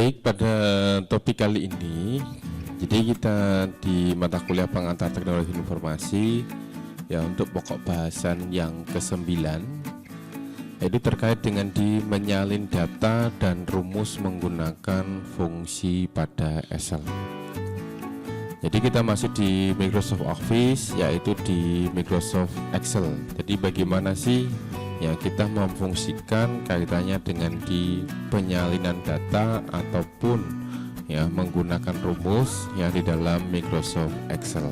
Baik, pada topik kali ini, jadi kita di mata kuliah pengantar teknologi informasi ya untuk pokok bahasan yang ke-9, yaitu terkait dengan menyalin data dan rumus menggunakan fungsi pada Excel. Jadi kita masih di Microsoft Office, yaitu di Microsoft Excel. Jadi bagaimana sih ya kita memfungsikan kaitannya dengan penyalinan data ataupun ya menggunakan rumus yang di dalam Microsoft Excel.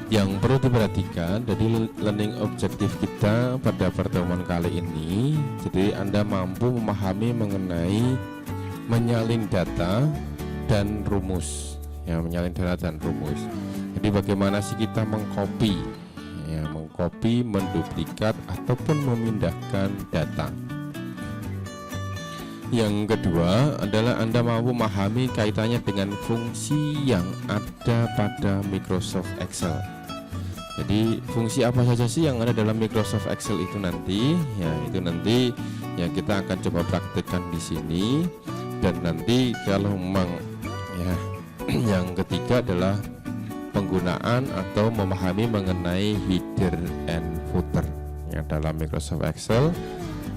Yang perlu diperhatikan, jadi learning objektif kita pada pertemuan kali ini, jadi Anda mampu memahami mengenai menyalin data dan rumus. Ya, menyalin data dan rumus. Jadi bagaimana sih kita mengcopy, menduplikat ataupun memindahkan data. Yang kedua adalah Anda mampu memahami kaitannya dengan fungsi yang ada pada Microsoft Excel. Jadi fungsi apa saja sih yang ada dalam Microsoft Excel itu nanti? Ya, itu nanti ya kita akan coba praktekkan di sini. Dan nanti kalau memang ya yang ketiga adalah penggunaan atau memahami mengenai header and footer ya dalam Microsoft Excel.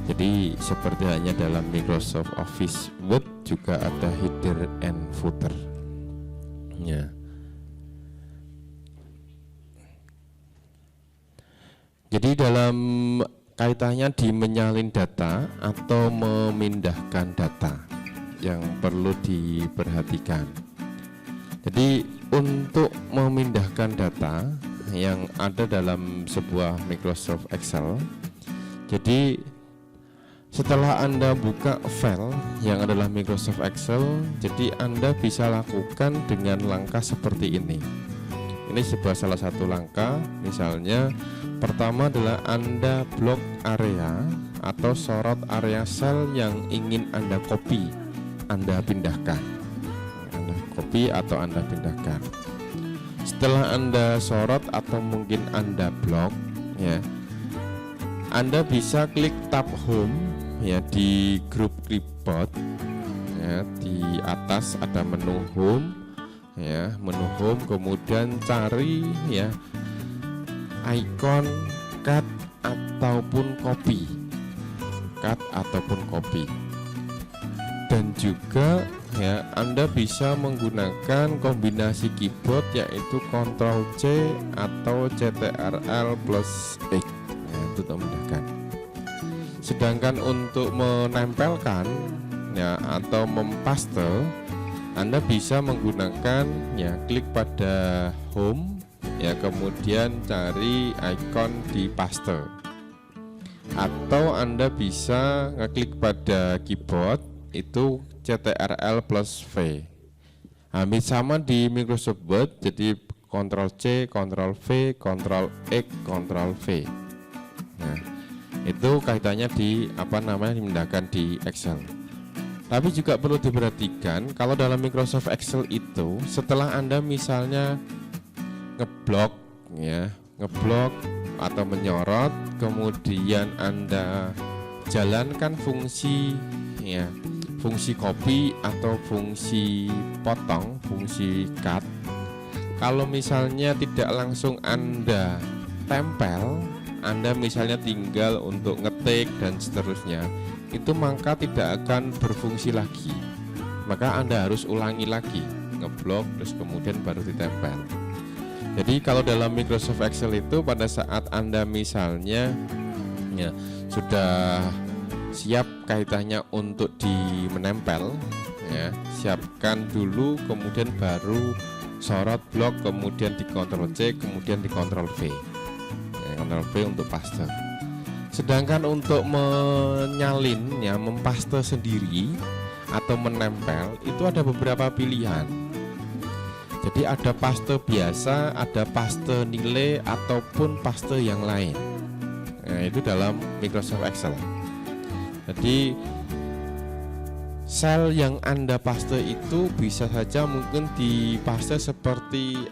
Jadi seperti hanya dalam Microsoft Office Word juga ada header and footer ya. Jadi dalam kaitannya menyalin data atau memindahkan data yang perlu diperhatikan. Jadi untuk memindahkan data yang ada dalam sebuah Microsoft Excel, jadi setelah Anda buka file yang adalah Microsoft Excel, jadi Anda bisa lakukan dengan langkah seperti ini. Ini salah satu langkah. Misalnya pertama adalah Anda blok area atau sorot area sel yang ingin Anda copy, Anda pindahkan. Copy atau Anda pindahkan. Setelah Anda sorot atau mungkin Anda blok ya, Anda bisa klik tab home ya di grup clipboard ya, di atas ada menu home ya, menu home, kemudian cari ya ikon cut ataupun copy, dan juga ya Anda bisa menggunakan kombinasi keyboard yaitu Ctrl C atau Ctrl plus X ya, untuk memudahkan. Sedangkan untuk menempelkan ya atau mempaste, Anda bisa menggunakan ya klik pada home ya, kemudian cari ikon di paste, atau Anda bisa ngeklik pada keyboard itu Ctrl plus V. Hampir sama di Microsoft Word, jadi Ctrl C, Ctrl V, Ctrl X, Ctrl V. Nah, itu kaitannya dimindahkan di Excel. Tapi juga perlu diperhatikan kalau dalam Microsoft Excel itu setelah Anda misalnya ngeblok atau menyorot, kemudian Anda jalankan fungsi ya, fungsi copy atau fungsi potong, fungsi cut. Kalau misalnya tidak langsung Anda tempel, Anda misalnya tinggal untuk ngetik dan seterusnya, itu maka tidak akan berfungsi lagi. Maka Anda harus ulangi lagi, ngeblok terus kemudian baru ditempel. Jadi kalau dalam Microsoft Excel itu pada saat Anda misalnya ya, sudah siap kaitannya untuk menempel ya, siapkan dulu, kemudian baru sorot blok, kemudian di Ctrl C, kemudian di Ctrl V ya, Ctrl V untuk paste. Sedangkan untuk menyalin ya, mempaste sendiri atau menempel itu ada beberapa pilihan. Jadi ada paste biasa, ada paste nilai ataupun paste yang lain. Nah, itu dalam Microsoft Excel. Jadi sel yang Anda paste itu bisa saja mungkin dipaste seperti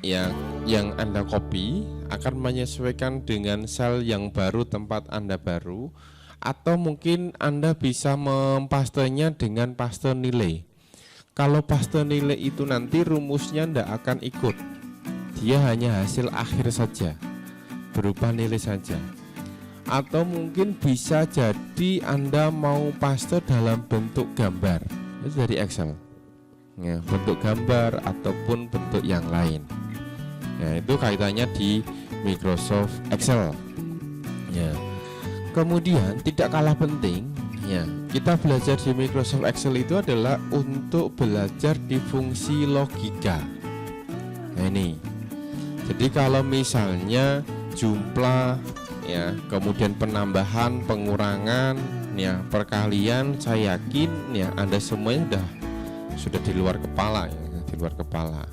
yang Anda copy akan menyesuaikan dengan sel yang baru, tempat Anda baru, Atau mungkin Anda bisa mempastenya dengan paste nilai. Kalau paste nilai itu nanti rumusnya tidak akan ikut, dia hanya hasil akhir saja, berupa nilai saja. Atau mungkin bisa jadi Anda mau paste dalam bentuk gambar, itu dari Excel ya, bentuk gambar ataupun bentuk yang lain ya, itu kaitannya di Microsoft Excel ya. Kemudian tidak kalah penting ya, kita belajar di Microsoft Excel itu adalah untuk belajar di fungsi logika. Nah ini, jadi kalau misalnya jumlah ya, kemudian penambahan, pengurangan ya, perkalian, saya yakin ya Anda semuanya sudah di luar kepala ya, di luar kepala.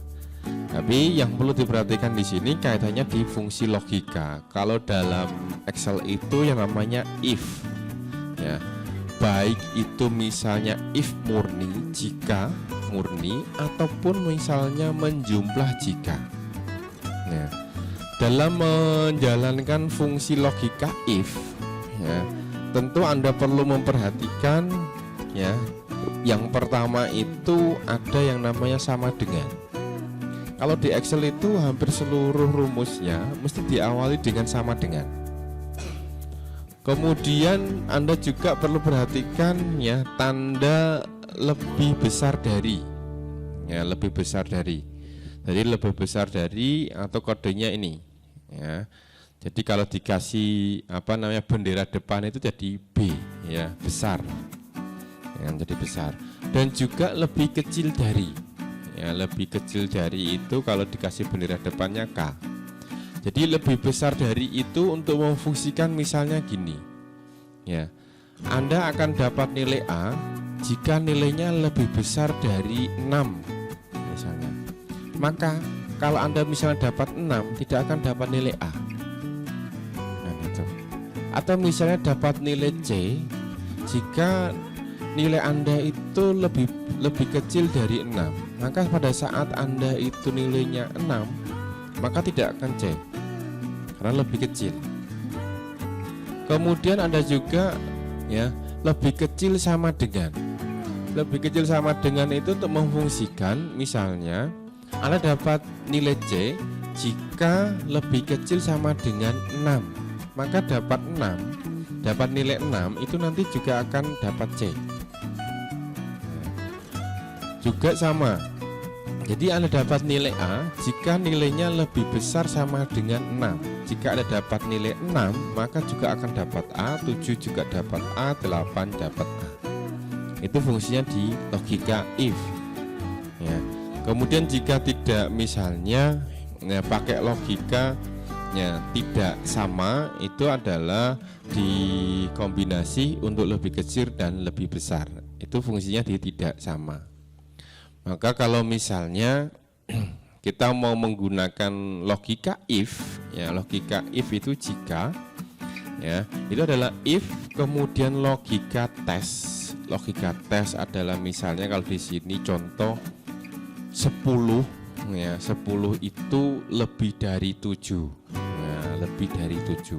Tapi yang perlu diperhatikan di sini kaitannya di fungsi logika. Kalau dalam Excel itu yang namanya if ya, baik itu misalnya if murni, jika murni, ataupun misalnya menjumlah jika. Nah, dalam menjalankan fungsi logika if ya, tentu Anda perlu memperhatikan ya, yang pertama itu ada yang namanya sama dengan. Kalau di Excel itu hampir seluruh rumusnya mesti diawali dengan sama dengan. Kemudian Anda juga perlu perhatikan ya, tanda lebih besar dari ya, lebih besar dari. Jadi lebih besar dari atau kodenya ini ya. Jadi kalau dikasih bendera depan itu jadi B ya, besar ya, jadi besar. Dan juga lebih kecil dari ya, lebih kecil dari itu kalau dikasih bendera depannya K. Jadi lebih besar dari itu untuk memfungsikan misalnya gini ya, Anda akan dapat nilai A jika nilainya lebih besar dari 6 misalnya. Maka kalau Anda misalnya dapat 6, tidak akan dapat nilai A. Nah itu. Atau misalnya dapat nilai C jika nilai Anda itu lebih kecil dari 6. Maka pada saat Anda itu nilainya 6, maka tidak akan C karena lebih kecil. Kemudian Anda juga ya, lebih kecil sama dengan. Lebih kecil sama dengan itu untuk memfungsikan misalnya Anda dapat nilai C jika lebih kecil sama dengan 6. Maka dapat 6, dapat nilai 6 itu nanti juga akan dapat C. Juga sama. Jadi Anda dapat nilai A jika nilainya lebih besar sama dengan 6. Jika Anda dapat nilai 6, maka juga akan dapat A, 7 juga dapat A, 8 dapat A. Itu fungsinya di logika if ya. Kemudian jika tidak misalnya ya, pakai logika ya, tidak sama, itu adalah dikombinasi untuk lebih kecil dan lebih besar. Itu fungsinya di tidak sama. Maka kalau misalnya kita mau menggunakan logika if ya, logika if itu jika ya, itu adalah if kemudian logika tes. Logika tes adalah misalnya kalau di sini contoh 10 ya, 10 itu lebih dari 7 ya, lebih dari 7.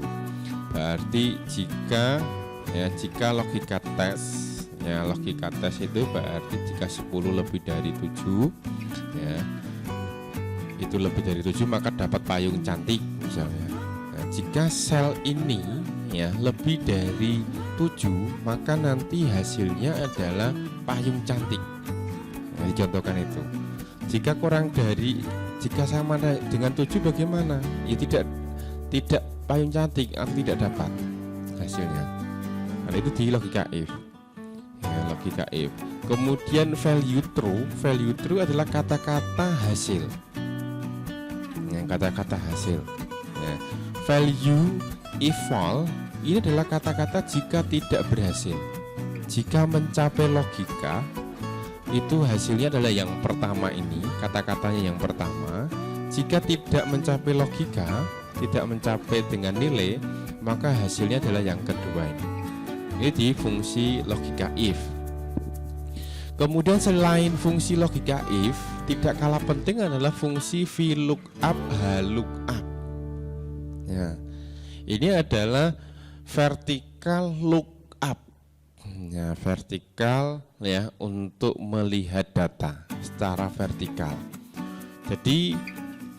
Berarti jika ya, jika logika tes ya, logika tes itu berarti jika 10 lebih dari 7 ya, itu lebih dari 7 maka dapat payung cantik misalnya. Nah, jika sel ini ya lebih dari 7 maka nanti hasilnya adalah payung cantik. Nah, dicontohkan itu. Jika kurang dari, jika sama dengan 7 bagaimana? Ya tidak payung cantik atau tidak dapat hasilnya. Nah, itu di logika if. Ya, logika if. Kemudian value true adalah kata-kata hasil. Ya, kata-kata hasil. Ya. Value if false ini adalah kata-kata jika tidak berhasil. Jika mencapai logika itu hasilnya adalah yang pertama ini, kata-katanya yang pertama. Jika tidak mencapai logika, tidak mencapai dengan nilai, maka hasilnya adalah yang kedua ini. Ini di fungsi logika if. Kemudian selain fungsi logika if, tidak kalah penting adalah fungsi VLOOKUP, HLOOKUP. Ya, ini adalah vertical Ya, vertikal ya untuk melihat data secara vertikal. Jadi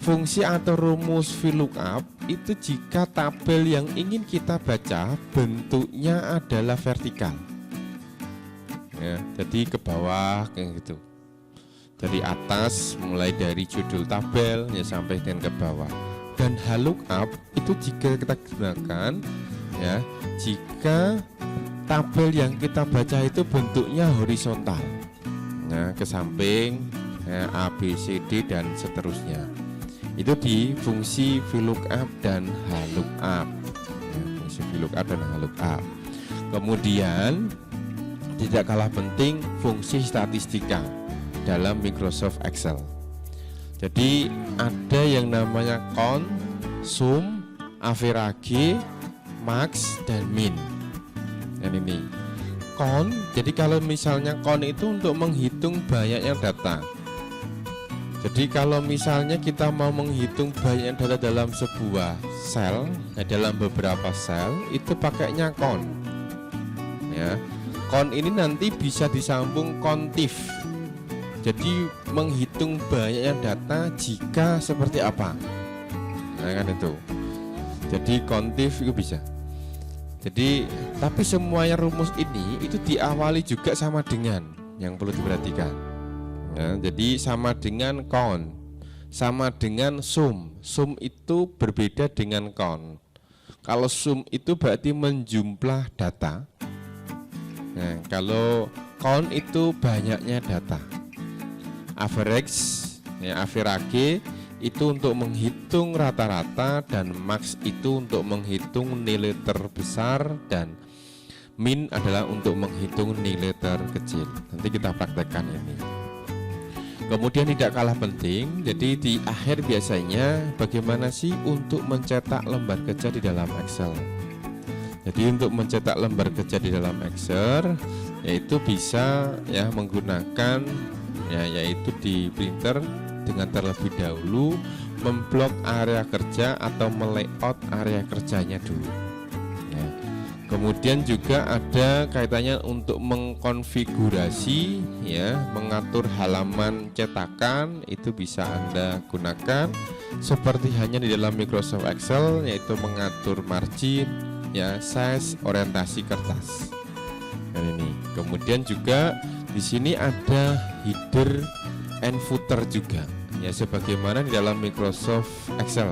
fungsi atau rumus VLOOKUP itu jika tabel yang ingin kita baca bentuknya adalah vertikal. Ya, jadi ke bawah kayak gitu. Dari atas mulai dari judul tabel ya sampai dengan ke bawah. Dan VLOOKUP itu jika kita gunakan ya jika tabel yang kita baca itu bentuknya horizontal, nah ke samping ya, A, B, C, D dan seterusnya. Itu di fungsi VLOOKUP dan HLOOKUP ya, fungsi VLOOKUP dan HLOOKUP. Kemudian tidak kalah penting fungsi statistika dalam Microsoft Excel. Jadi ada yang namanya count, sum, average, max, dan min. Dan ini count, jadi kalau misalnya count itu untuk menghitung banyaknya data. Jadi kalau misalnya kita mau menghitung banyaknya data dalam sebuah sel, dalam beberapa sel, itu pakainya count. Ya, count ini nanti bisa disambung countif. Jadi menghitung banyaknya data jika seperti apa. Nah kan itu. Jadi countif itu bisa. Jadi tapi semuanya rumus ini itu diawali juga sama dengan yang perlu diperhatikan ya, jadi sama dengan count, sama dengan sum. Sum itu berbeda dengan count. Kalau sum itu berarti menjumlah data. Nah, kalau count itu banyaknya data. Average ya, average itu untuk menghitung rata-rata, dan max itu untuk menghitung nilai terbesar, dan min adalah untuk menghitung nilai terkecil. Nanti kita praktekkan ini. Kemudian tidak kalah penting, jadi di akhir biasanya bagaimana sih untuk mencetak lembar kerja di dalam Excel. Jadi untuk mencetak lembar kerja di dalam Excel yaitu bisa ya menggunakan ya yaitu di printer dengan terlebih dahulu memblok area kerja atau melayout area kerjanya dulu ya. Kemudian juga ada kaitannya untuk mengkonfigurasi ya, mengatur halaman cetakan, itu bisa Anda gunakan seperti hanya di dalam Microsoft Excel, yaitu mengatur margin ya, size, orientasi kertas. Dan ini kemudian juga di sini ada header and footer juga ya, sebagaimana di dalam Microsoft Excel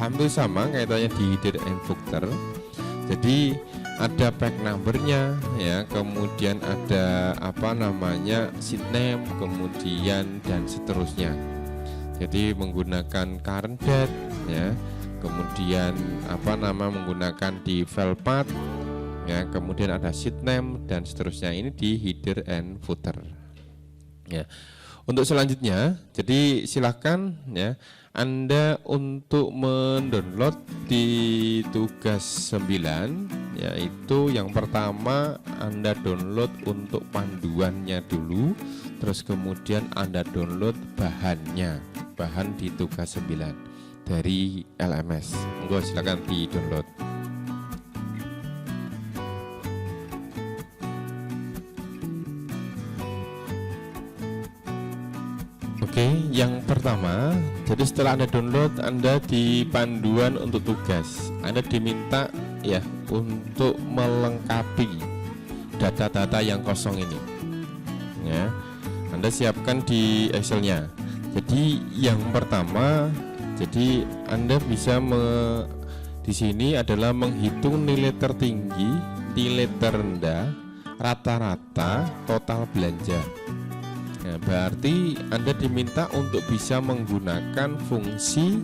hampir sama kaitannya di header and footer. Jadi ada pack numbernya ya, kemudian ada apa namanya sheet name, kemudian dan seterusnya. Jadi menggunakan current date ya, kemudian apa nama menggunakan di file path ya, kemudian ada sheet name dan seterusnya. Ini di header and footer ya. Untuk selanjutnya, jadi silahkan ya Anda untuk mendownload di tugas 9, yaitu yang pertama Anda download untuk panduannya dulu, terus kemudian Anda download bahan di tugas 9 dari LMS. Monggo silakan di download. Oke, yang pertama, jadi setelah Anda download, Anda di panduan untuk tugas, Anda diminta ya untuk melengkapi data-data yang kosong ini. Ya, Anda siapkan di Excel-nya. Jadi yang pertama, jadi Anda bisa di sini adalah menghitung nilai tertinggi, nilai terendah, rata-rata, total belanja. Ya, berarti Anda diminta untuk bisa menggunakan fungsi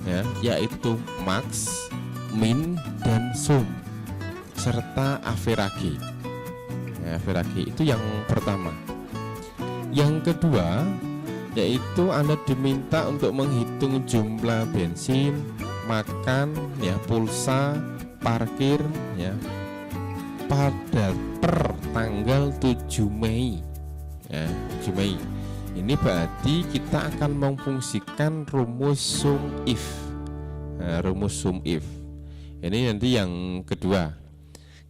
ya, yaitu max, min, dan sum serta average. Ya, average itu yang pertama. Yang kedua yaitu Anda diminta untuk menghitung jumlah bensin, makan, ya, pulsa, parkir ya pada per tanggal 7 Mei. Ya, 7 Mei. Ini berarti kita akan memfungsikan rumus sum if. Nah, rumus sum if. Ini nanti yang kedua.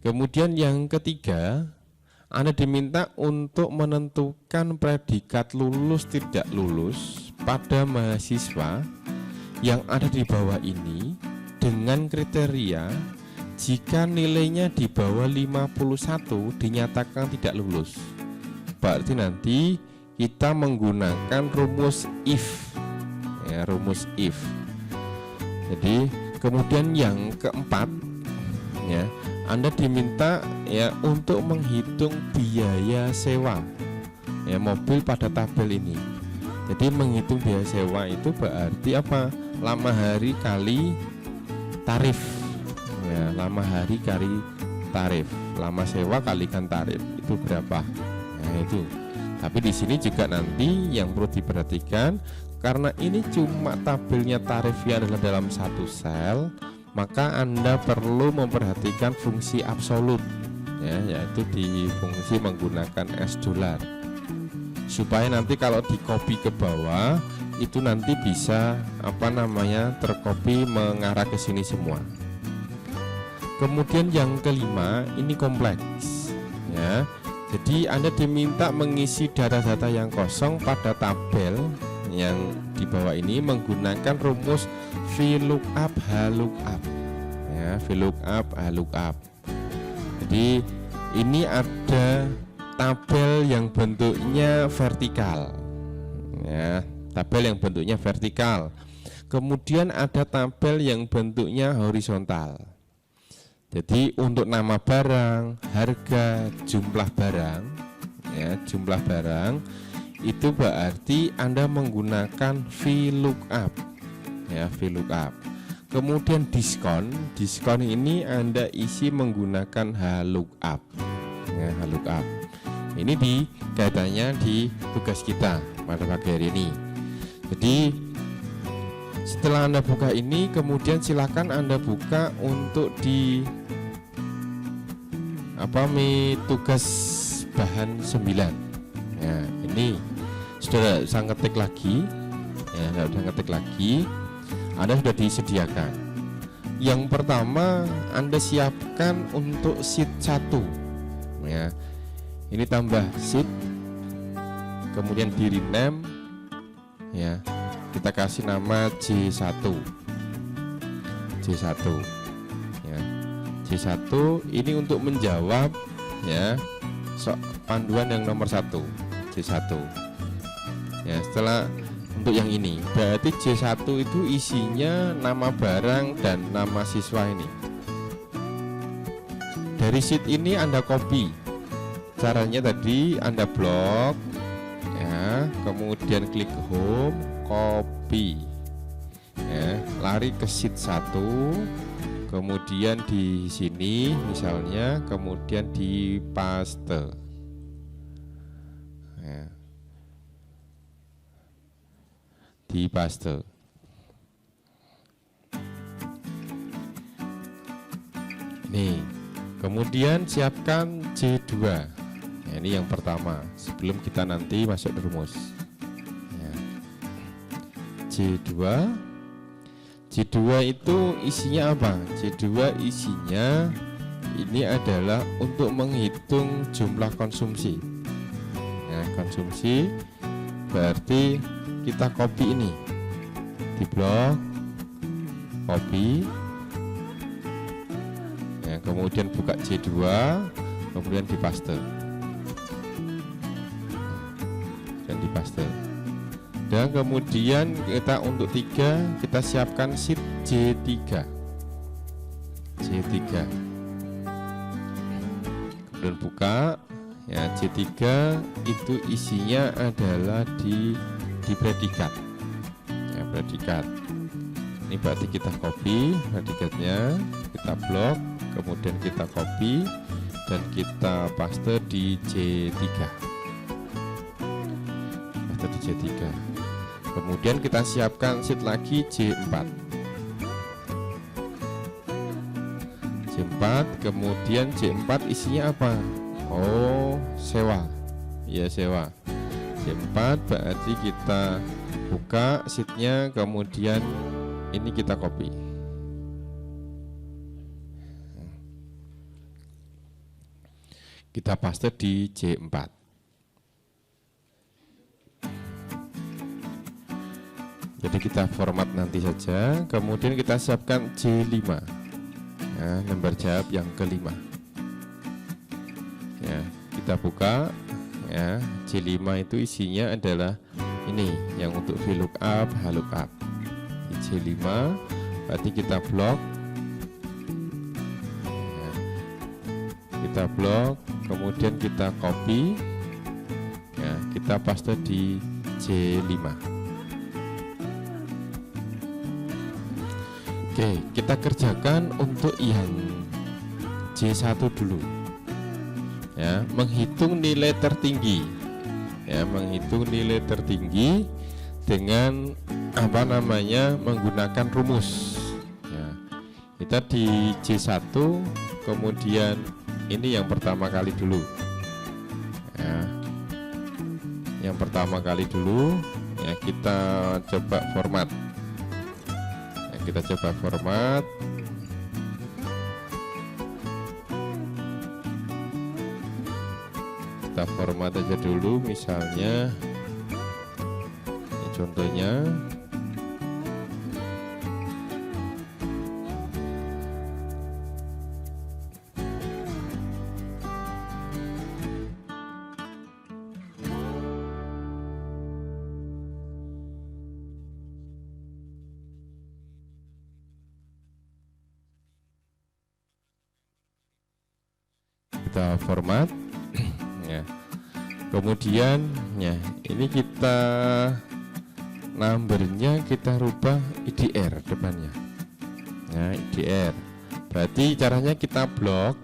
Kemudian yang ketiga, Anda diminta untuk menentukan predikat lulus tidak lulus pada mahasiswa yang ada di bawah ini dengan kriteria jika nilainya di bawah 51 dinyatakan tidak lulus. Berarti nanti kita menggunakan rumus if, ya, rumus if. Jadi kemudian yang keempat, ya, Anda diminta ya untuk menghitung biaya sewa ya mobil pada tabel ini. Jadi menghitung biaya sewa itu berarti apa? Lama hari kali tarif. Ya, lama hari kali tarif. Lama sewa kalikan tarif itu berapa? Nah, itu. Tapi di sini juga nanti yang perlu diperhatikan, karena ini cuma tabelnya tarifnya adalah dalam satu sel, maka Anda perlu memperhatikan fungsi absolut, ya, yaitu di fungsi menggunakan $, supaya nanti kalau di copy ke bawah itu nanti bisa tercopy mengarah ke sini semua. Kemudian yang kelima ini kompleks, ya. Jadi Anda diminta mengisi data-data yang kosong pada tabel yang di bawah ini menggunakan rumus VLOOKUP HLOOKUP, ya, VLOOKUP HLOOKUP. Jadi ini ada tabel yang bentuknya vertikal, ya, tabel yang bentuknya vertikal. Kemudian ada tabel yang bentuknya horizontal. Jadi untuk nama barang, harga, jumlah barang, ya, jumlah barang itu berarti Anda menggunakan VLOOKUP, ya, VLOOKUP. Kemudian diskon ini Anda isi menggunakan HLOOKUP, ya, HLOOKUP. Ini di kaitannya di tugas kita pada pagi hari ini. Jadi setelah Anda buka ini, kemudian silakan Anda buka untuk di tugas bahan 9. Ya, ini sudah saya ngetik lagi, ya, sudah ngetik lagi. Anda sudah disediakan. Yang pertama Anda siapkan untuk sheet 1, ya. Ini tambah sheet, kemudian di rename, ya. Kita kasih nama J1, ya. J1 ini untuk menjawab, ya, panduan yang nomor 1, J1. Ya, setelah untuk yang ini berarti J1 itu isinya nama barang dan nama siswa ini. Dari sheet ini Anda copy. Caranya tadi Anda blok, ya, kemudian klik home, copy, ya, lari ke sheet 1, kemudian di sini misalnya, kemudian di paste, ya, di paste. Nih, kemudian siapkan J2. Ya, ini yang pertama sebelum kita nanti masuk ke rumus, ya. J2 itu isinya apa? J2 isinya ini adalah untuk menghitung jumlah konsumsi, ya, konsumsi berarti kita copy ini di blok, copy, ya, kemudian buka J2, kemudian di paste dan di paste. Dan kemudian kita untuk 3 kita siapkan sheet J3. Kemudian buka, ya, J3 itu isinya adalah di predikat, ya, predikat. Ini berarti kita copy predikatnya, kita blok, kemudian kita copy dan kita paste di J3. Paste di J3. Kemudian kita siapkan sheet lagi J4. J4, kemudian J4 isinya apa? Oh, sewa. Ya, sewa. J4 berarti kita buka sheetnya, kemudian ini kita copy. Kita paste di J4. Jadi kita format nanti saja, kemudian kita siapkan J5. Ya, lembar jawab yang kelima. Ya, kita buka. Ya, J5 itu isinya adalah ini yang untuk VLOOKUP, HLOOKUP. J5 berarti kita blok. Ya, kita blok, kemudian kita copy. Ya, kita paste di J5. Oke, kita kerjakan untuk yang J1 dulu. Ya, menghitung nilai tertinggi. Ya, menghitung nilai tertinggi dengan apa namanya? Menggunakan rumus. Ya, kita di J1, kemudian ini yang pertama kali dulu. Ya, yang pertama kali dulu. Ya, kita coba format. Kita coba format. Kita format aja dulu, misalnya ini contohnya. Kita format. Ya. Kemudian ya, ini kita numbernya kita rubah IDR depannya. Ya, IDR. Berarti caranya kita blok.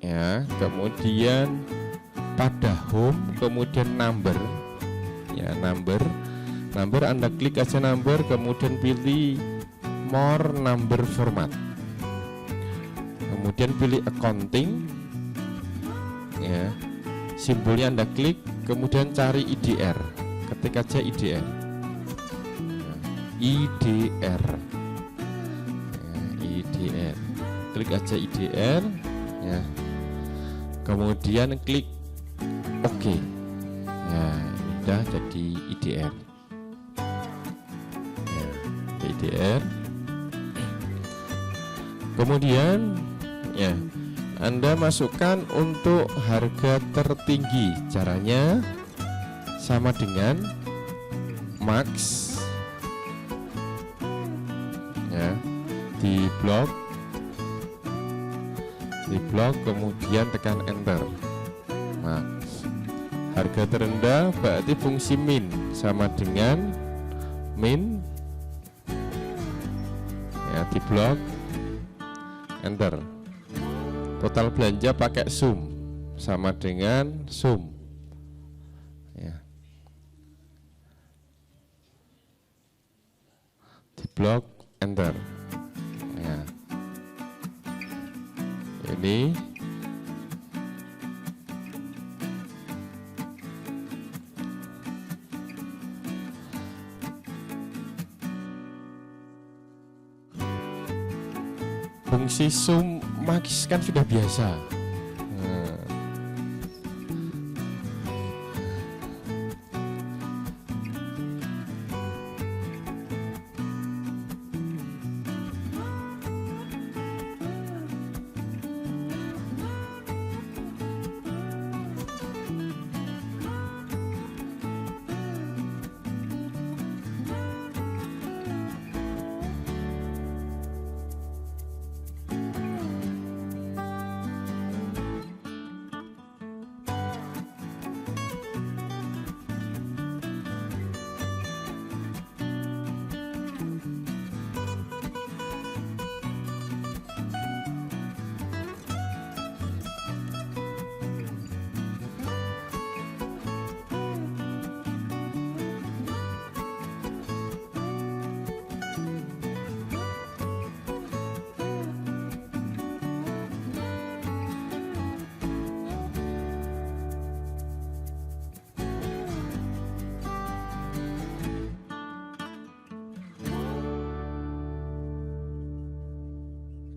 Ya, kemudian pada home, kemudian number. Ya, number. Number Anda klik aja number, kemudian pilih more number format. Kemudian pilih accounting. Ya, simbolnya Anda klik, kemudian cari IDR, ketik aja IDR. Ya, IDR. Ya, IDR, klik aja IDR. Ya, kemudian klik OK. Ya, udah jadi IDR. Ya, IDR. Kemudian ya, Anda masukkan untuk harga tertinggi. Caranya sama dengan max. Ya, di blok, kemudian tekan enter. Max. Harga terendah berarti fungsi min, sama dengan min. Ya, di blok, enter. Total belanja pakai sum, sama dengan sum. Ya. Di blok, enter. Ya. Ini fungsi sum max kan sudah biasa. Nah.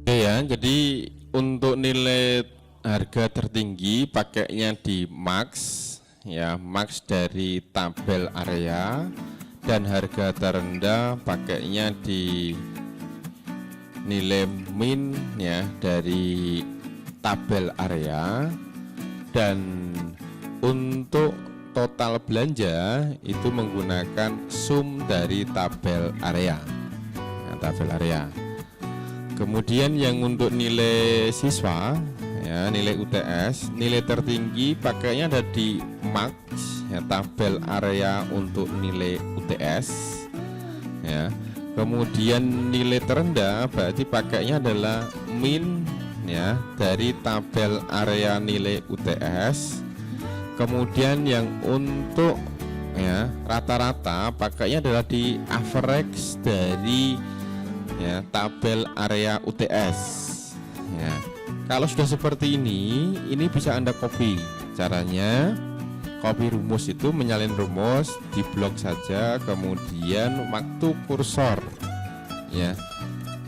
Oke ya, jadi untuk nilai harga tertinggi pakainya di max, ya, max dari tabel area, dan harga terendah pakainya di nilai min, ya, dari tabel area. Dan untuk total belanja itu menggunakan sum dari tabel area, ya, tabel area. Kemudian yang untuk nilai siswa, ya, nilai UTS, nilai tertinggi pakainya ada di max, ya, tabel area untuk nilai UTS, ya. Kemudian nilai terendah berarti pakainya adalah min, ya, dari tabel area nilai UTS. Kemudian yang untuk, ya, rata-rata pakainya adalah di average dari, ya, tabel area UTS, ya. Kalau sudah seperti ini bisa Anda copy. Caranya copy rumus itu, menyalin rumus, di blok saja, kemudian waktu kursor, ya,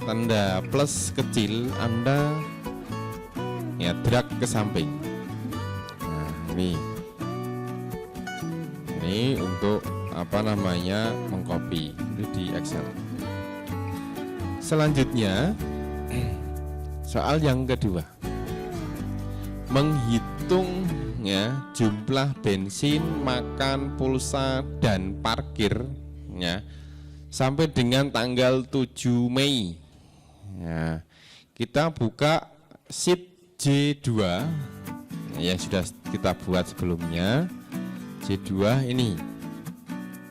tanda plus kecil Anda, ya, drag ke samping. Nah, ini untuk apa namanya, mengcopy itu di Excel. Selanjutnya soal yang kedua, menghitung, ya, jumlah bensin, makan, pulsa, dan parkir, ya, sampai dengan tanggal 7 Mei. Ya, kita buka sheet J2, ya, yang sudah kita buat sebelumnya. J2 ini,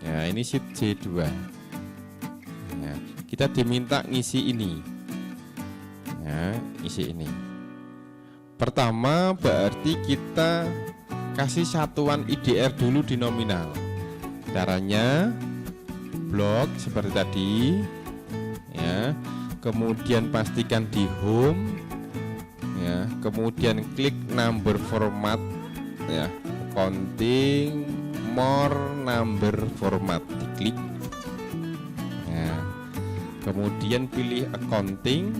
ya, ini sheet J2, ya, kita diminta ngisi ini, ya, isi ini. Pertama berarti kita kasih satuan IDR dulu di nominal. Caranya blok seperti tadi, ya, kemudian pastikan di home, ya, kemudian klik number format, ya, accounting more number format, diklik, ya, kemudian pilih accounting,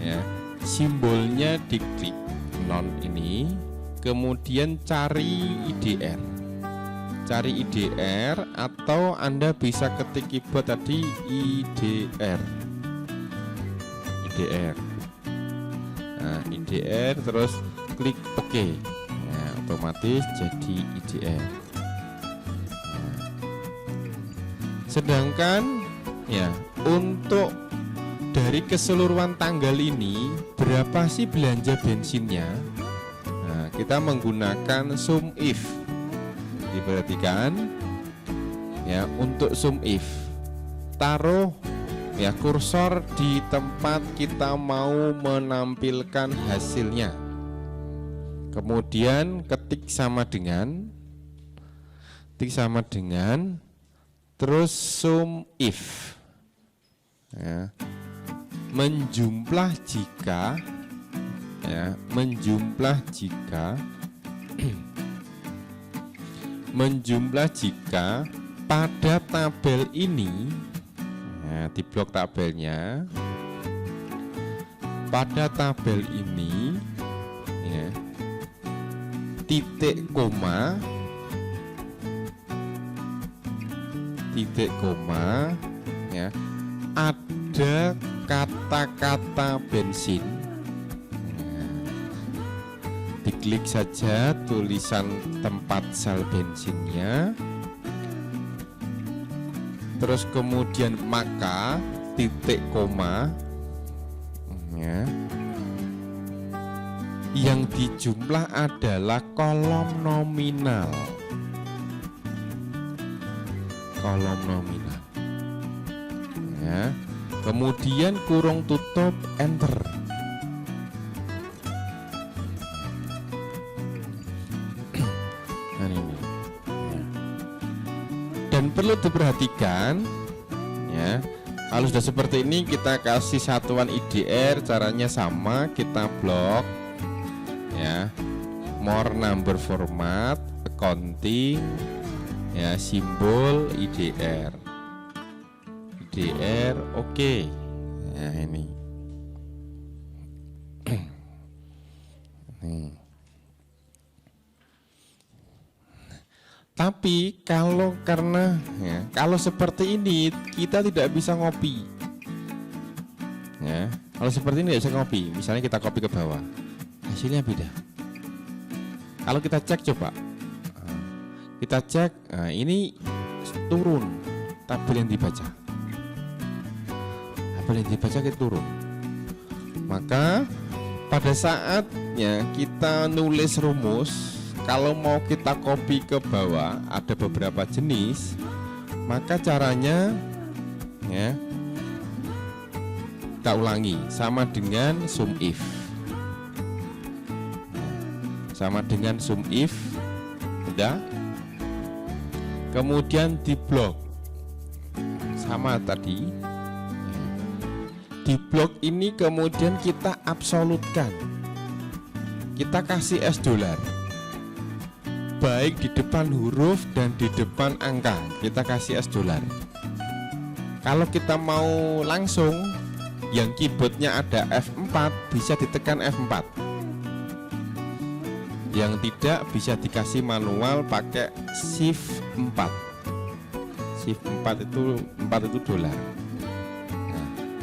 ya, simbolnya diklik non ini, kemudian cari IDR, atau Anda bisa ketik keyboard tadi IDR. Nah, IDR terus klik OK, ya, otomatis jadi IDR. Nah, sedangkan, ya, untuk dari keseluruhan tanggal ini berapa sih belanja bensinnya? Nah, kita menggunakan sum if. Diperhatikan, ya, untuk sum if taruh, ya, kursor di tempat kita mau menampilkan hasilnya. Kemudian ketik sama dengan, terus sum if, ya, menjumlah jika, ya, menjumlah jika pada tabel ini, ya, di blok tabelnya, pada tabel ini, ya, titik koma, ya, ada kata-kata bensin. Nah, diklik saja tulisan tempat sel bensinnya, terus kemudian maka titik koma, ya, yang dijumlah adalah kolom nominal. Ya, kemudian kurung tutup, enter. Nah, ini, ya. Dan perlu diperhatikan, ya, kalau sudah seperti ini kita kasih satuan IDR, caranya sama, kita blok, ya, more number format, accounting, ya, simbol IDR, oke. Nah, ini Tapi kalau kalau seperti ini kita tidak bisa ngopi. Ya, kalau seperti ini tidak bisa ngopi. Misalnya kita copy ke bawah, hasilnya beda. Kalau kita cek coba, kita cek, ini turun tabel yang dibaca. Tabel yang dibaca kita turun. Maka pada saatnya kita nulis rumus, kalau mau kita copy ke bawah ada beberapa jenis, maka caranya kita ulangi sama dengan sum if. Sama dengan sum if, udah. Kemudian di blok sama tadi. Di blok ini kemudian kita absolutkan. Kita kasih $, baik di depan huruf dan di depan angka, kita kasih $. Kalau kita mau langsung, yang keyboardnya ada F4 bisa ditekan F4. Yang tidak bisa dikasih manual pakai Shift 4. Shift 4 itu $. Nah,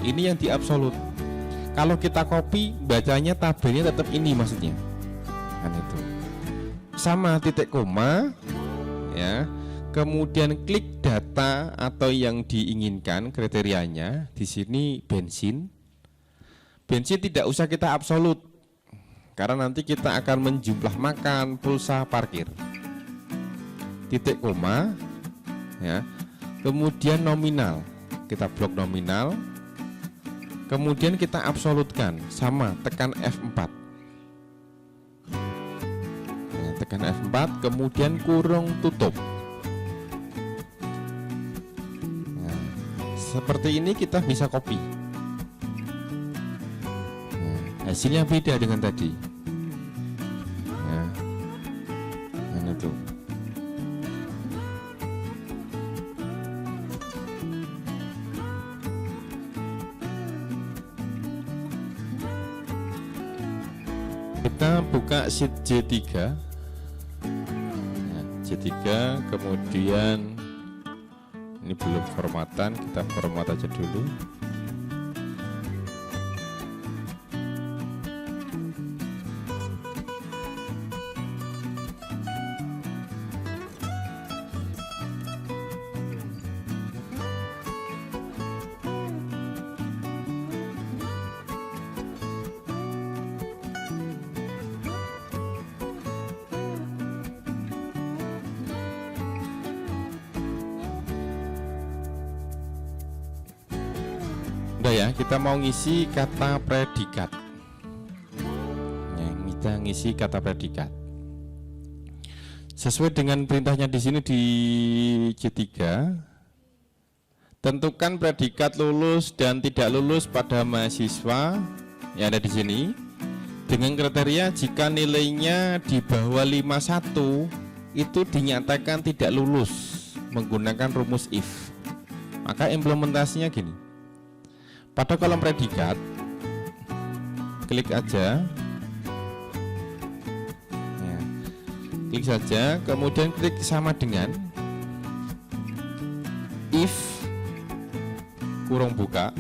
ini yang di absolut. Kalau kita copy, bacanya tabelnya tetap ini maksudnya. Kan itu. Sama titik koma, ya. Kemudian klik data atau yang diinginkan kriterianya. Di sini bensin. Bensin tidak usah kita absolut, karena nanti kita akan menjumlah makan, pulsa, parkir. Titik koma, ya. Kemudian nominal, kita blok nominal. Kemudian kita absolutkan, sama tekan F4. Tekan F4, kemudian kurung tutup. Nah, seperti ini kita bisa copy. Nah, hasilnya beda dengan tadi. Nah, itu. Kita buka sheet J3. J3, kemudian ini belum formatan, kita format aja dulu. Udah ya, kita mau ngisi kata predikat. Ya, kita ngisi kata predikat. Sesuai dengan perintahnya di sini di J3, tentukan predikat lulus dan tidak lulus pada mahasiswa yang ada di sini dengan kriteria jika nilainya di bawah 51 itu dinyatakan tidak lulus menggunakan rumus if. Maka implementasinya gini. Pada kolom predikat, klik aja, ya, klik saja, kemudian klik sama dengan if kurung buka,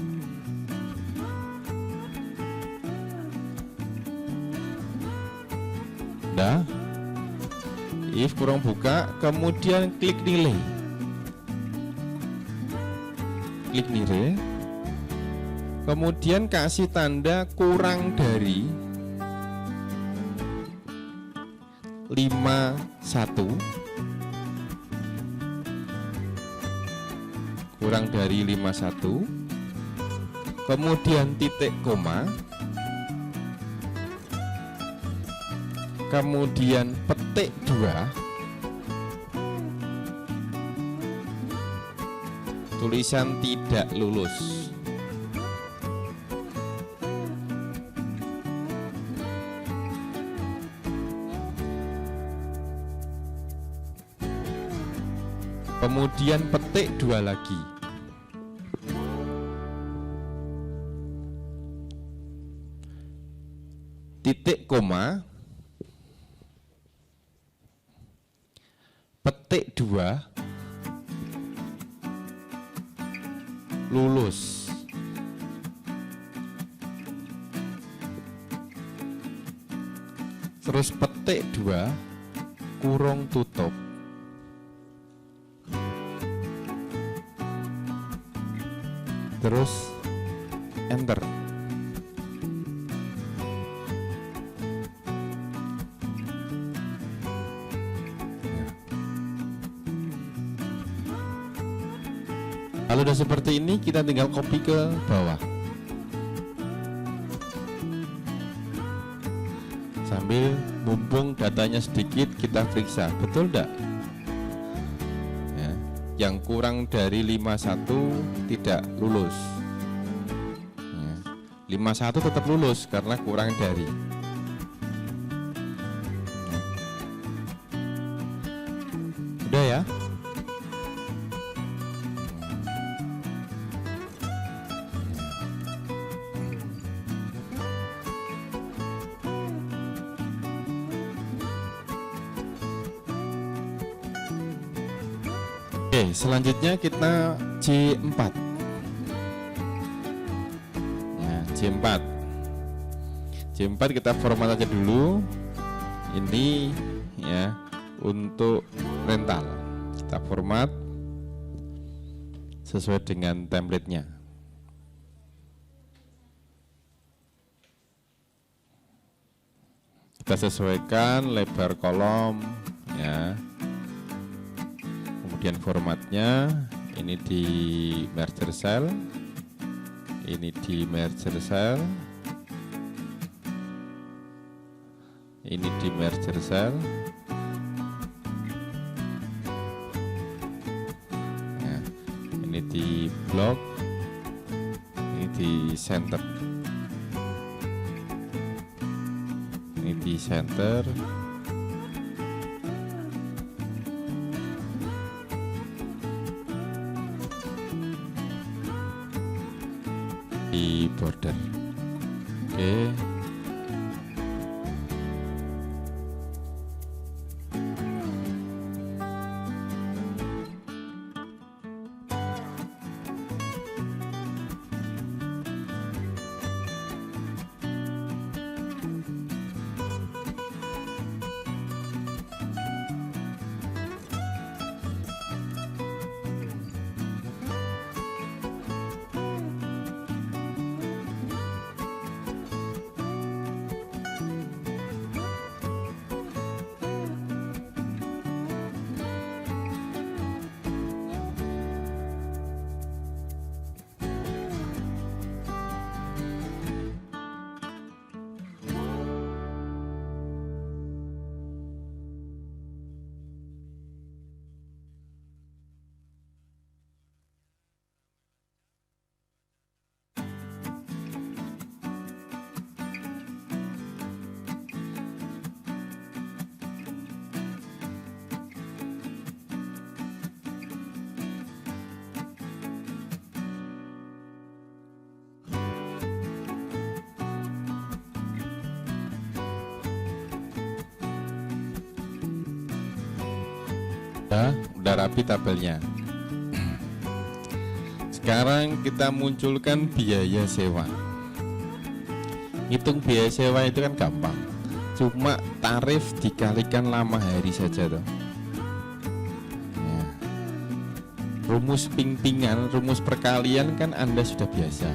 dah, if kurung buka, kemudian klik nilai, kemudian kasih tanda kurang dari 51, kurang dari 51, kemudian titik koma, kemudian petik 2, tulisan tidak lulus. Kemudian petik 2 lagi. Titik koma, petik 2 lulus. Terus petik 2 kurung tutup. Terus enter. Kalau udah seperti ini, kita tinggal copy ke bawah. Sambil mumpung datanya sedikit, kita periksa, betul enggak? Ya, yang kurang dari 51 tidak lulus. Ya, 51 tetap lulus karena kurang dari. Ya. Udah ya? Oke, selanjutnya kita C4. Ya, C4. C4 kita format aja dulu. Ini ya untuk rental. Kita format sesuai dengan template-nya. Kita sesuaikan lebar kolom ya. Kemudian formatnya ini di merger cell, ini di merger cell, ini di merger cell, ya, ini di block, ini di center, ini di center. Di border. Oke. Udah rapi tabelnya. Sekarang kita munculkan biaya sewa. Hitung biaya sewa itu kan gampang, cuma tarif dikalikan lama hari saja toh. Ya. Rumus ping-pingan, rumus perkalian kan Anda sudah biasa,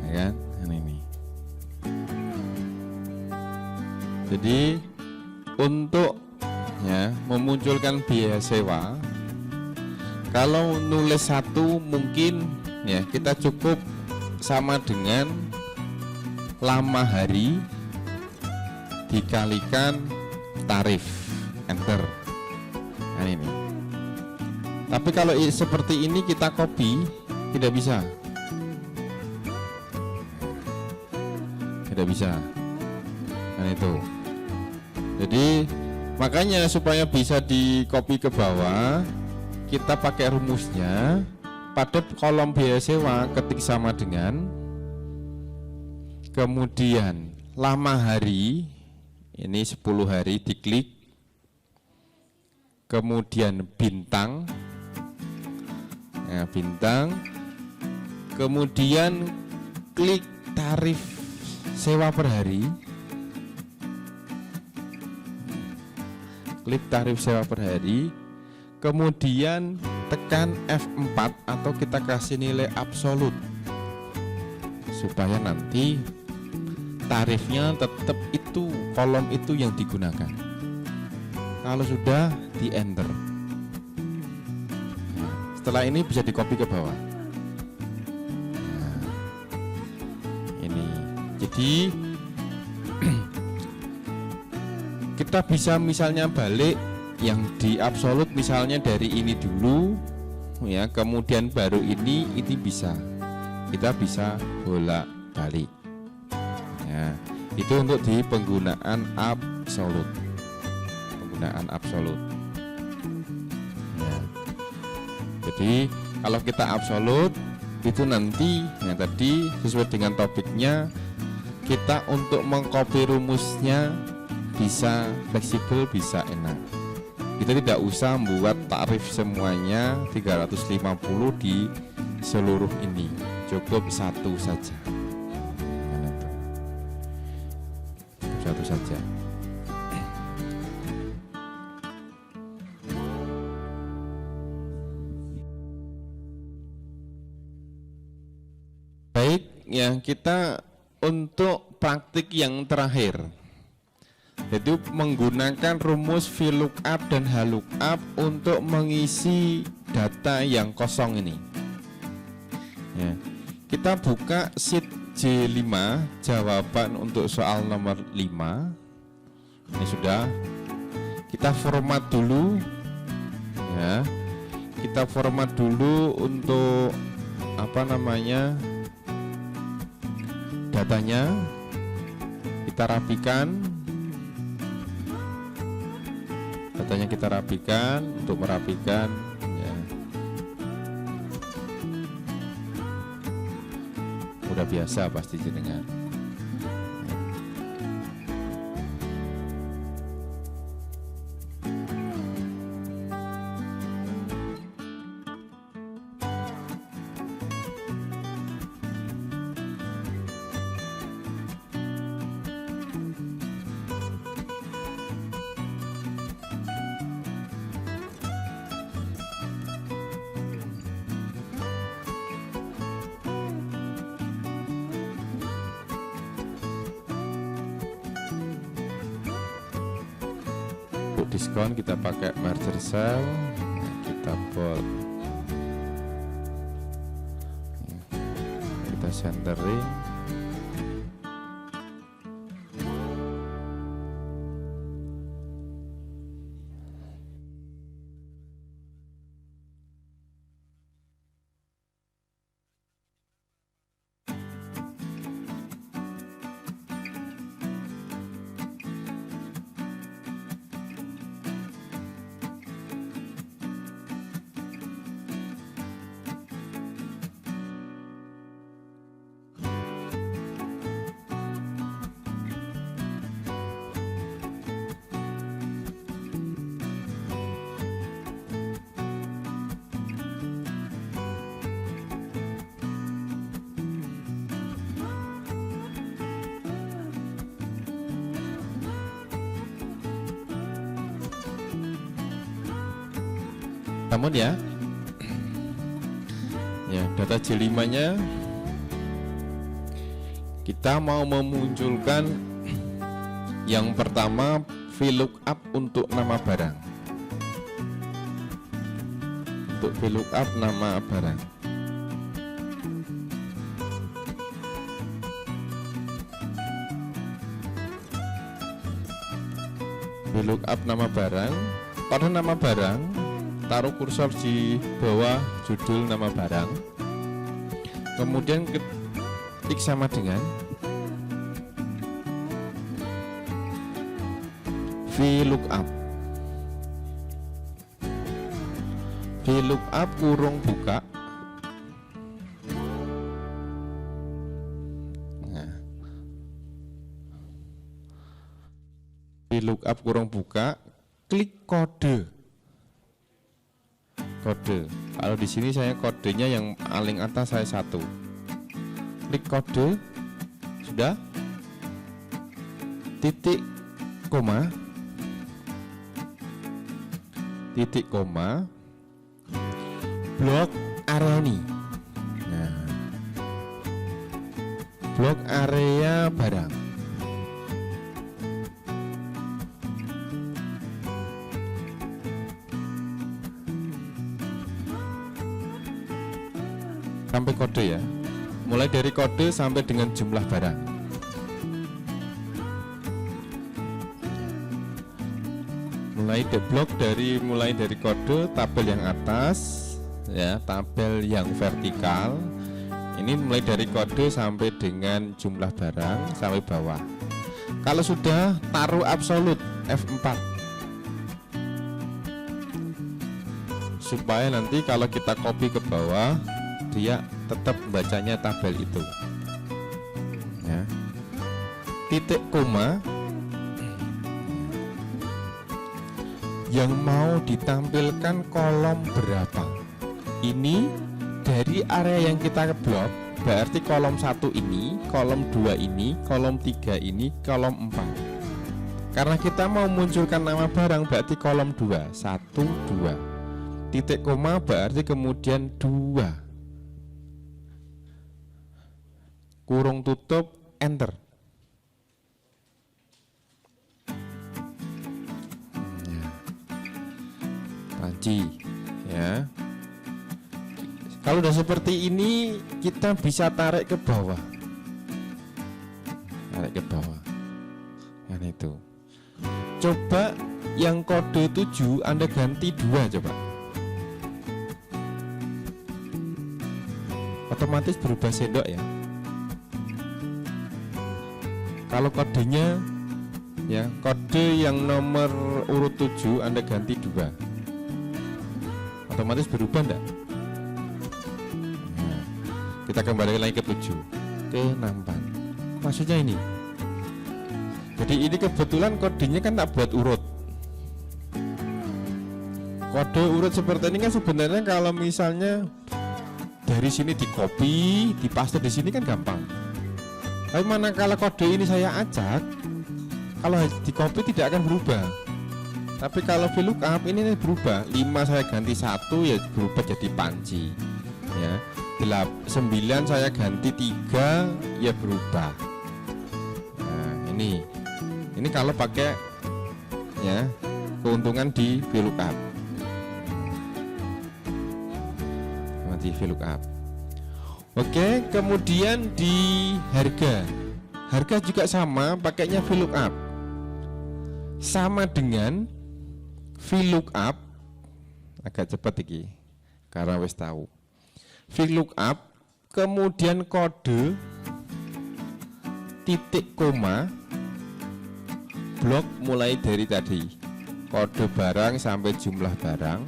ya kan? Ini. Jadi untuk ya memunculkan biaya sewa, kalau nulis satu mungkin ya kita cukup sama dengan lama hari dikalikan tarif, enter. Nah ini. Tapi kalau seperti ini kita copy tidak bisa, nah itu. Jadi makanya supaya bisa di copy ke bawah, kita pakai rumusnya. Pada kolom biaya sewa ketik sama dengan, kemudian lama hari, ini 10 hari, diklik, kemudian bintang, nah, bintang, kemudian klik tarif sewa per hari, klik tarif sewa per hari, kemudian tekan F4 atau kita kasih nilai absolut supaya nanti tarifnya tetap itu, kolom itu yang digunakan. Kalau sudah di enter, setelah ini bisa di copy ke bawah. Nah, ini jadi kita bisa misalnya balik yang di absolut, misalnya dari ini dulu ya, kemudian baru ini bisa kita bisa bolak balik ya. Itu untuk di penggunaan absolut, ya. Jadi kalau kita absolut itu nanti ya, tadi sesuai dengan topiknya, kita untuk mengcopy rumusnya bisa fleksibel, bisa enak. Kita tidak usah membuat tarif semuanya 350 di seluruh ini, cukup satu saja. Satu saja. Baik, yang kita untuk praktik yang terakhir, jadi menggunakan rumus VLOOKUP dan HLOOKUP untuk mengisi data yang kosong ini ya. Kita buka sheet J5, jawaban untuk soal nomor 5. Ini sudah. Kita format dulu ya. Kita format dulu untuk apa namanya, datanya. Kita rapikan. Datanya kita rapikan. Untuk merapikan ya, udah biasa pasti jenengan. Untuk diskon kita pakai merger cell, kita bold, kita centering. Namun ya, data J5-nya kita mau memunculkan yang pertama VLOOKUP untuk nama barang. Untuk VLOOKUP nama barang. VLOOKUP nama barang. Pada nama barang, taruh kursor di bawah judul nama barang, kemudian ketik sama dengan VLOOKUP. VLOOKUP kurung buka. Nah, VLOOKUP kurung buka, klik kode. kode. Kalau di sini saya kodenya yang paling atas saya 1. Klik kode, sudah. Titik koma, blok area ini. Nah, blok area barang. Sampai kode ya, mulai dari kode sampai dengan jumlah barang. Mulai dari kode, tabel yang atas ya, tabel yang vertikal. Ini mulai dari kode sampai dengan jumlah barang sampai bawah. Kalau sudah, taruh absolut F4 supaya nanti kalau kita copy ke bawah dia tetap bacanya tabel itu ya. Titik koma yang mau ditampilkan kolom berapa. Ini dari area yang kita blok, berarti kolom 1 ini, kolom 2 ini, kolom 3 ini, kolom 4. Karena kita mau munculkan nama barang, berarti kolom 2, 1, 2. Titik koma berarti kemudian 2. Kurung tutup, enter. Panci ya. Kalau udah seperti ini, kita bisa tarik ke bawah. Tarik ke bawah. Kan itu. Coba yang kode 7 Anda ganti 2 coba. Otomatis berubah sendok ya. Kalau kodenya ya, kode yang nomor urut 7 Anda ganti 2, otomatis berubah enggak? Nah, kita kembali lagi ke 7, ke nampan. Maksudnya ini. Jadi ini kebetulan kodenya kan tak buat urut. Kode urut seperti ini kan sebenarnya kalau misalnya dari sini di copy, dipaste di sini kan gampang. Tapi manakala kode ini saya acak, kalau di copy tidak akan berubah. Tapi kalau VLOOKUP ini berubah. 5 saya ganti 1 ya berubah jadi panci. Ya. 9 saya ganti 3 ya berubah. Nah, ini kalau pakai ya keuntungan di VLOOKUP. Di VLOOKUP. Oke, kemudian di harga juga sama, pakainya VLOOKUP. Sama dengan VLOOKUP, agak cepat iki karena wis tahu. VLOOKUP, kemudian kode, titik koma, blok mulai dari tadi, kode barang sampai jumlah barang,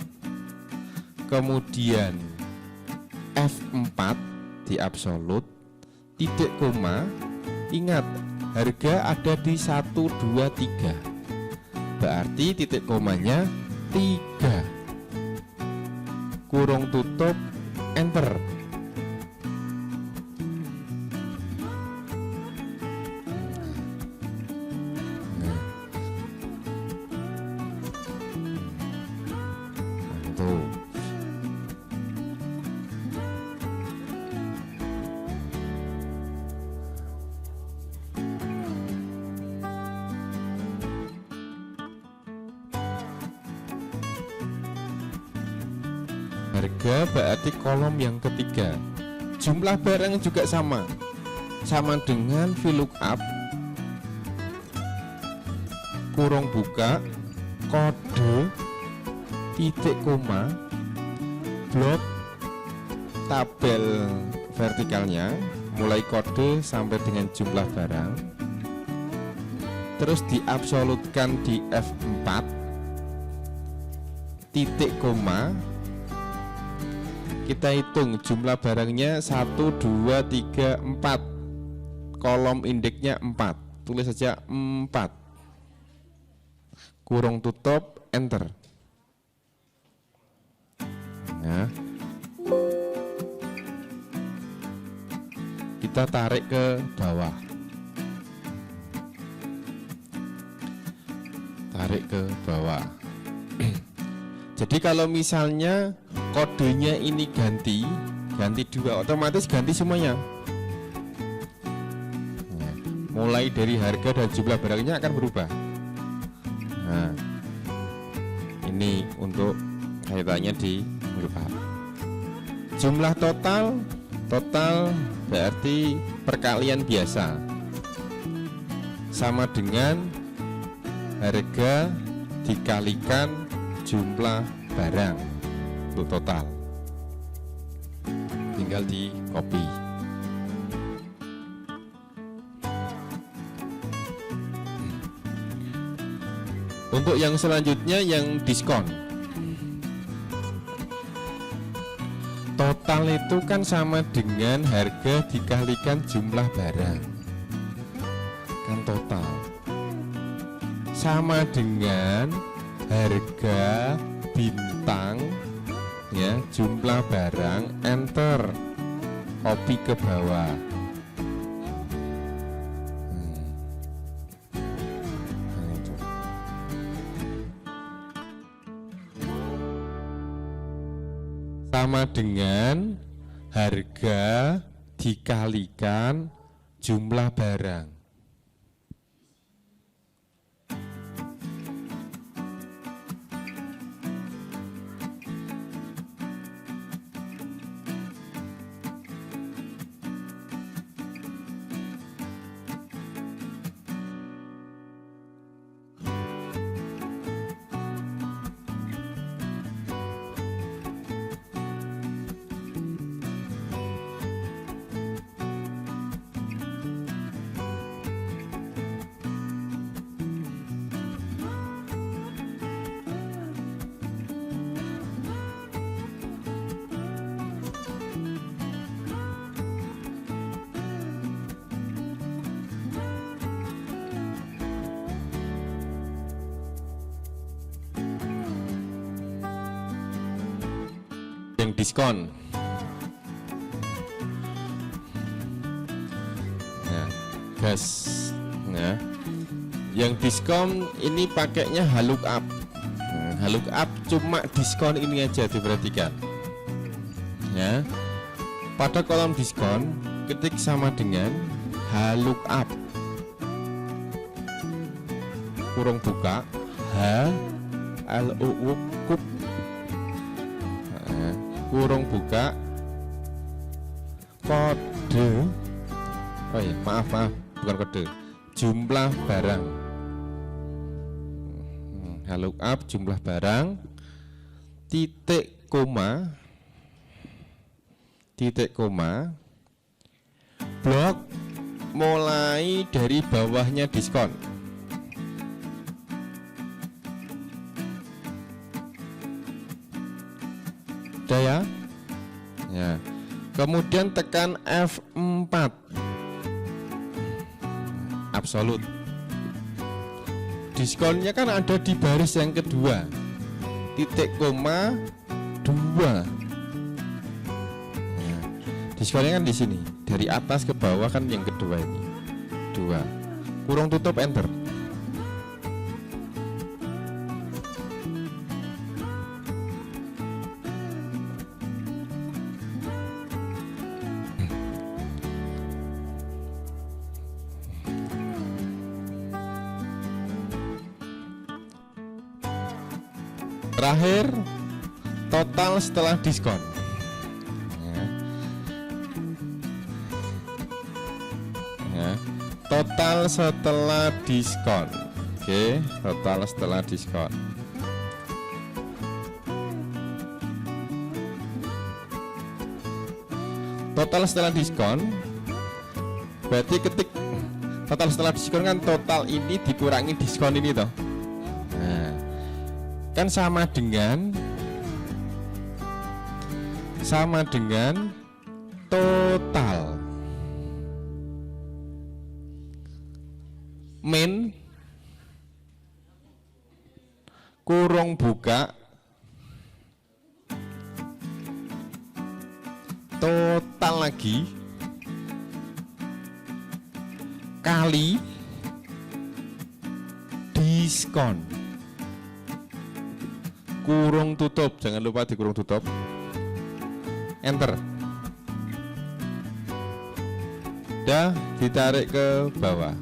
kemudian F4 di absolut, titik koma, ingat harga ada di 1, 2, 3, berarti titik komanya 3, kurung tutup, enter. Harga berarti kolom yang ketiga. Jumlah barang juga sama dengan VLOOKUP, kurung buka, kode, titik koma, blok, tabel vertikalnya mulai kode sampai dengan jumlah barang, terus diabsolutkan di F4, titik koma, kita hitung jumlah barangnya 1, 2, 3, 4, kolom indeksnya 4, tulis saja 4, kurung tutup, enter. Ya. Kita tarik ke bawah. Tarik ke bawah. Jadi kalau misalnya kodenya ini ganti 2, otomatis ganti semuanya. Nah, mulai dari harga dan jumlah barangnya akan berubah. Nah, ini untuk kaitannya di huruf H. Jumlah total berarti perkalian biasa, sama dengan harga dikalikan jumlah barang untuk total. Tinggal di copy. Untuk yang selanjutnya yang diskon. Total itu kan sama dengan harga dikalikan jumlah barang. Kan total. Sama dengan harga bintang ya, jumlah barang, enter, copy ke bawah. Sama dengan harga dikalikan jumlah barang. Yang diskon. Nah, gas. Nah, yang diskon ini pakainya lookup. Nah, lookup cuma diskon ini aja diperhatikan. Ya. Pada kolom diskon ketik sama dengan lookup. Kurung buka lookup. Kurung buka kode, oh ya maaf bukan kode, jumlah barang. Lookup jumlah barang, titik koma, blok mulai dari bawahnya diskon. Udah ya? Ya. Kemudian tekan F4. Absolut. Diskonnya kan ada di baris yang kedua. Titik koma 2. Ya. Diskonnya kan di sini. Dari atas ke bawah kan yang kedua ini. 2. Kurung tutup enter. Terakhir, total setelah diskon. Ya. Ya. Total setelah diskon. Oke, total setelah diskon. Total setelah diskon berarti ketik total setelah diskon kan total ini dikurangi diskon ini toh. Nah, kan sama dengan total min kurung buka total lagi kali diskon kurung tutup, jangan lupa di kurung tutup, enter, dah ditarik ke bawah.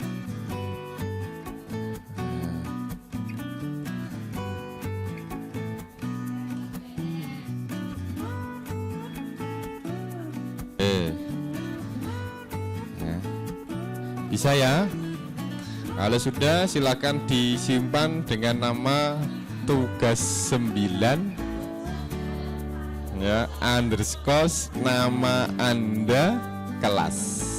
Bisa ya. Kalau sudah silakan disimpan dengan nama tugas 9 ya, underscore nama Anda kelas.